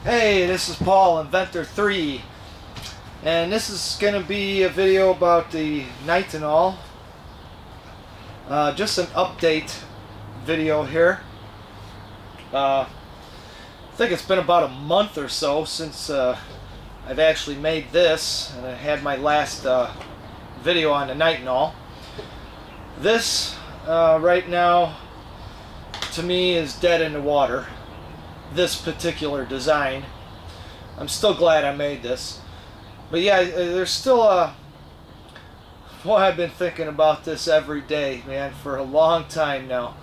Hey, this is Paul, Inventor 3, and this is going to be a video about the NiTiNOL. Just an update video here. I think it's been about a month or so since I've actually made this, and I had my last video on the NiTiNOL. This right now to me is dead in the water. This particular design. I'm still glad I made this, but yeah, there's still a well, I've been thinking about this every day, man, for a long time now.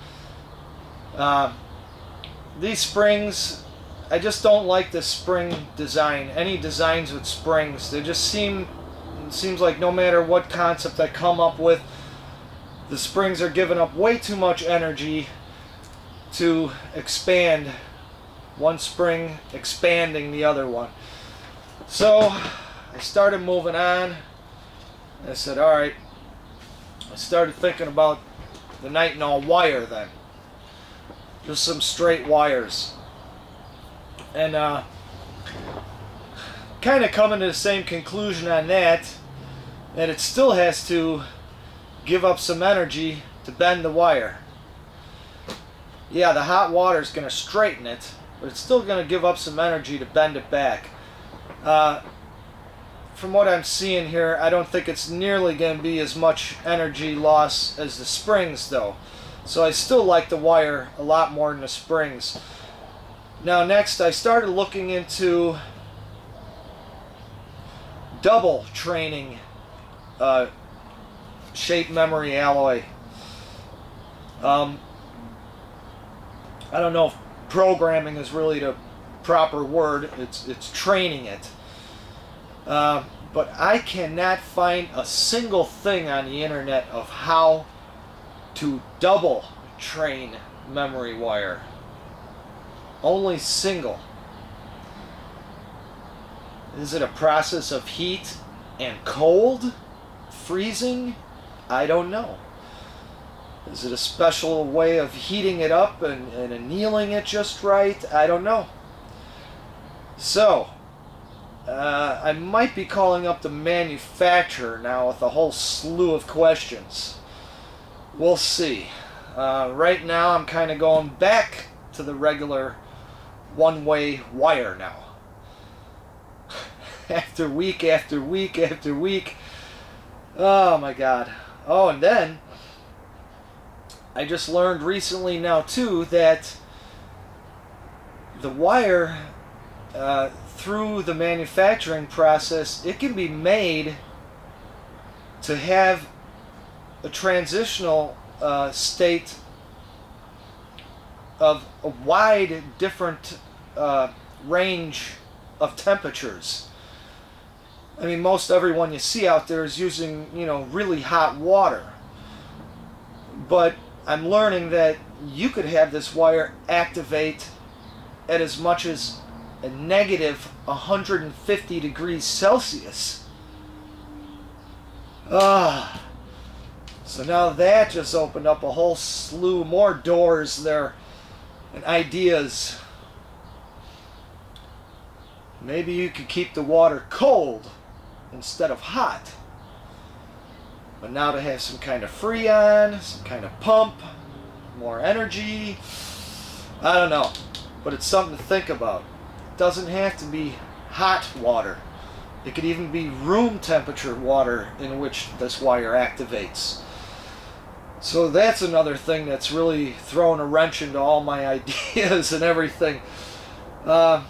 These springs, I just don't like this spring design. Any designs with springs, they just seems like no matter what concept I come up with, the springs are giving up way too much energy to expand. One spring expanding the other one. So I started moving on. I said, alright, I started thinking about the NiTiNOL wire then. Just some straight wires. And kind of coming to the same conclusion on that it still has to give up some energy to bend the wire. Yeah, the hot water is going to straighten it, but it's still going to give up some energy to bend it back. From what I'm seeing here, I don't think it's nearly going to be as much energy loss as the springs though. So I still like the wire a lot more than the springs. Now next, I started looking into double training shape memory alloy. I don't know if programming is really the proper word. It's training it. But I cannot find a single thing on the internet of how to double train memory wire. Only single. Is it a process of heat and cold? Freezing? I don't know. Is it a special way of heating it up and annealing it just right? I don't know. So, I might be calling up the manufacturer now with a whole slew of questions. We'll see. Right now I'm kind of going back to the regular one-way wire now. After week after week after week. Oh my God. Oh, and then I just learned recently now too that the wire through the manufacturing process, it can be made to have a transitional state of a wide different range of temperatures. I mean, most everyone you see out there is using, you know, really hot water. But I'm learning that you could have this wire activate at as much as a negative 150 degrees Celsius. So now that just opened up a whole slew more doors there and ideas. Maybe you could keep the water cold instead of hot. But now to have some kind of freon, some kind of pump, more energy, I don't know. But it's something to think about. It doesn't have to be hot water. It could even be room temperature water in which this wire activates. So that's another thing that's really thrown a wrench into all my ideas and everything. Let's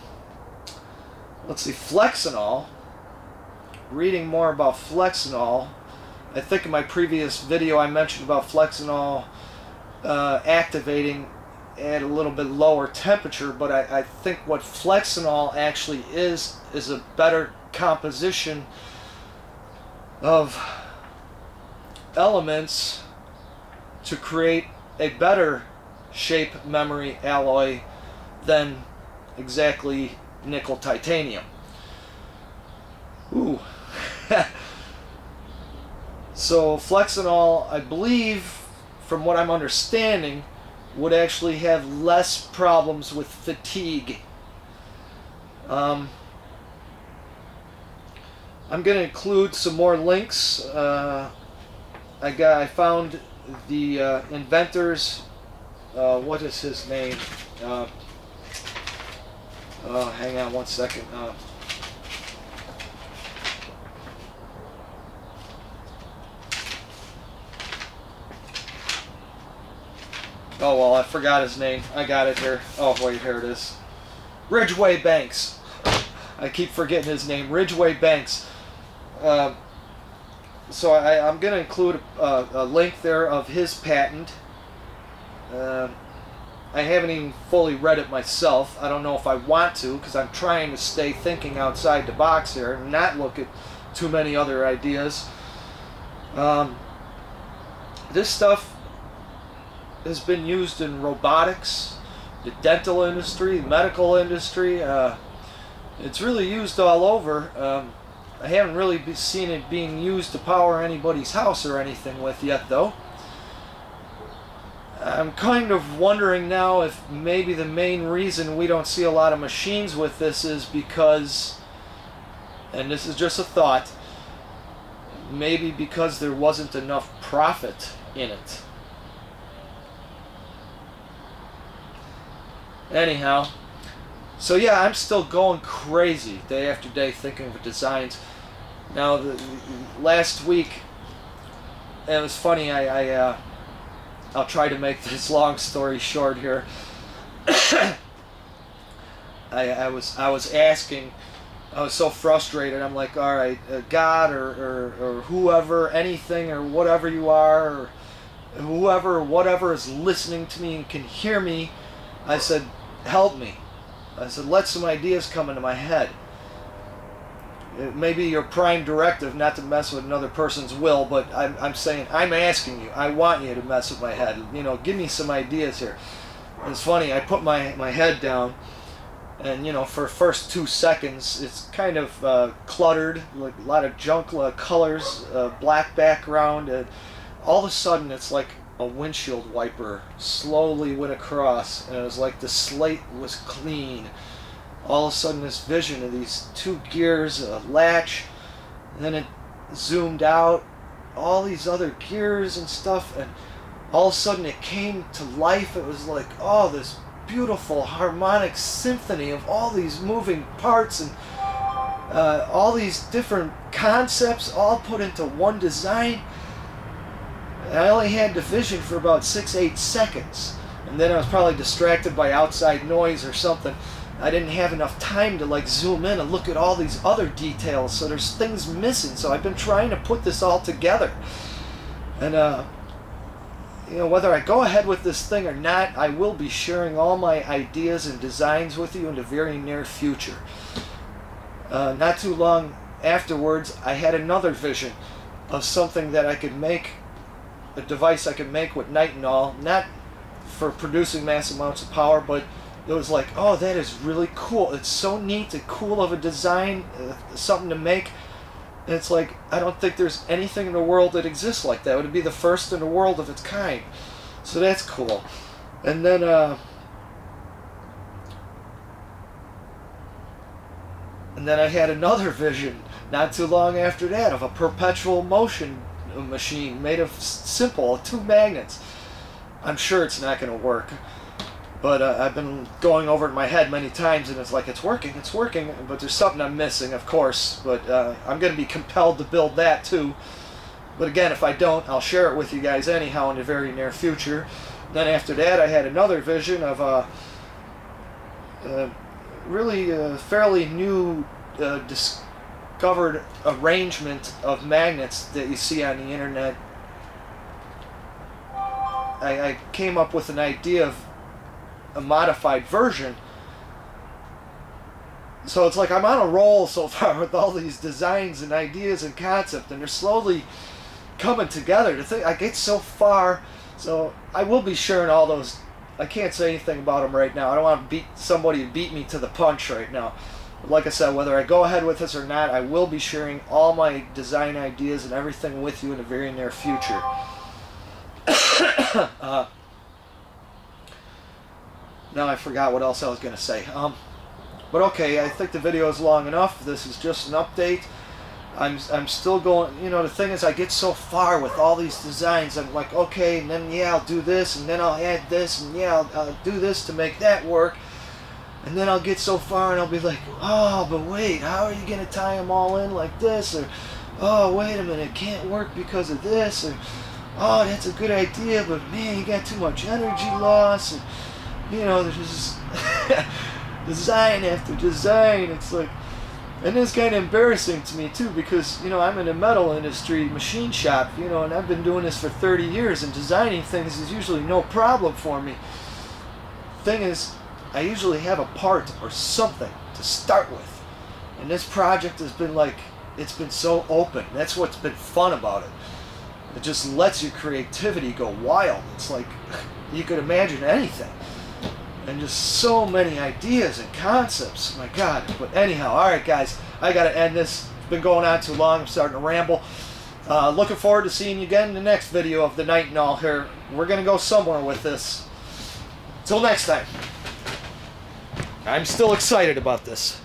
see, Flexinol. Reading more about Flexinol. I think in my previous video I mentioned about Flexinol activating at a little bit lower temperature, but I think what Flexinol actually is a better composition of elements to create a better shape memory alloy than exactly nickel titanium. Ooh. So Flexinol, I believe, from what I'm understanding, would actually have less problems with fatigue I'm going to include some more links. I found the Inventor's, what is his name? Hang on one second. Oh well, I forgot his name. I got it here. Oh wait, here it is. Ridgway Banks. I keep forgetting his name. Ridgway Banks. So I'm going to include a link there of his patent. I haven't even fully read it myself. I don't know if I want to, because I'm trying to stay thinking outside the box here and not look at too many other ideas. This stuff has been used in robotics, the dental industry, the medical industry. It's really used all over. I haven't really seen it being used to power anybody's house or anything with yet, though. I'm kind of wondering now if maybe the main reason we don't see a lot of machines with this is because, and this is just a thought, maybe because there wasn't enough profit in it. Anyhow, so yeah, I'm still going crazy day after day thinking of designs. Now, last week, it was funny, I'll try to make this long story short here. I was asking, I was so frustrated, I'm like, all right, God or whoever, anything or whatever you are, or whatever is listening to me and can hear me, I said, help me. I said, let some ideas come into my head. It may be your prime directive not to mess with another person's will, but I'm saying, I'm asking you, I want you to mess with my head. You know, give me some ideas here. It's funny, I put my head down, and you know, for the first 2 seconds, it's kind of cluttered, like a lot of junk colors, black background, and all of a sudden it's like a windshield wiper slowly went across, and it was like the slate was clean. All of a sudden this vision of these 2 gears, a latch, and then it zoomed out, all these other gears and stuff, and all of a sudden it came to life. It was like, oh, this beautiful harmonic symphony of all these moving parts and all these different concepts all put into one design. And I only had the vision for about 6-8 seconds, and then I was probably distracted by outside noise or something. I didn't have enough time to like zoom in and look at all these other details, so there's things missing. So I've been trying to put this all together, and you know, whether I go ahead with this thing or not, I will be sharing all my ideas and designs with you in the very near future. Not too long afterwards, I had another vision of something that I could make, a device I could make with NiTiNOL, not for producing mass amounts of power, but it was like, oh, that is really cool. It's so neat and cool of a design, something to make. And it's like, I don't think there's anything in the world that exists like that. It would be the first in the world of its kind. So that's cool. And then, I had another vision not too long after that of a perpetual motion machine made of simple 2 magnets. I'm sure it's not going to work. But I've been going over it in my head many times, and it's like, it's working, but there's something I'm missing, of course. But I'm going to be compelled to build that too. But again, if I don't, I'll share it with you guys anyhow in the very near future. Then after that, I had another vision of a really fairly new discovered arrangement of magnets that you see on the internet. I came up with an idea of a modified version. So it's like I'm on a roll so far with all these designs and ideas and concepts, and they're slowly coming together. I get so far, so I will be sharing all those. I can't say anything about them right now. I don't want somebody to beat me to the punch right now. But like I said, whether I go ahead with this or not, I will be sharing all my design ideas and everything with you in the very near future. Now I forgot what else I was going to say. But okay, I think the video is long enough. This is just an update. I'm still going, you know, the thing is I get so far with all these designs. I'm like, okay, and then yeah, I'll do this, and then I'll add this, and yeah, I'll do this to make that work. And then I'll get so far and I'll be like, oh, but wait, how are you going to tie them all in like this? Or, oh, wait a minute, it can't work because of this. Or, oh, that's a good idea, but man, you got too much energy loss. And, you know, there's just design after design. It's like, and it's kind of embarrassing to me too, because, you know, I'm in the metal industry, machine shop, you know, and I've been doing this for 30 years, and designing things is usually no problem for me. Thing is, I usually have a part or something to start with. And this project has been like, it's been so open. That's what's been fun about it. It just lets your creativity go wild. It's like you could imagine anything. And just so many ideas and concepts. My God. But anyhow, alright guys, I gotta end this. It's been going on too long. I'm starting to ramble. Looking forward to seeing you again in the next video of the NiTiNOL here. We're gonna go somewhere with this. Till next time. I'm still excited about this.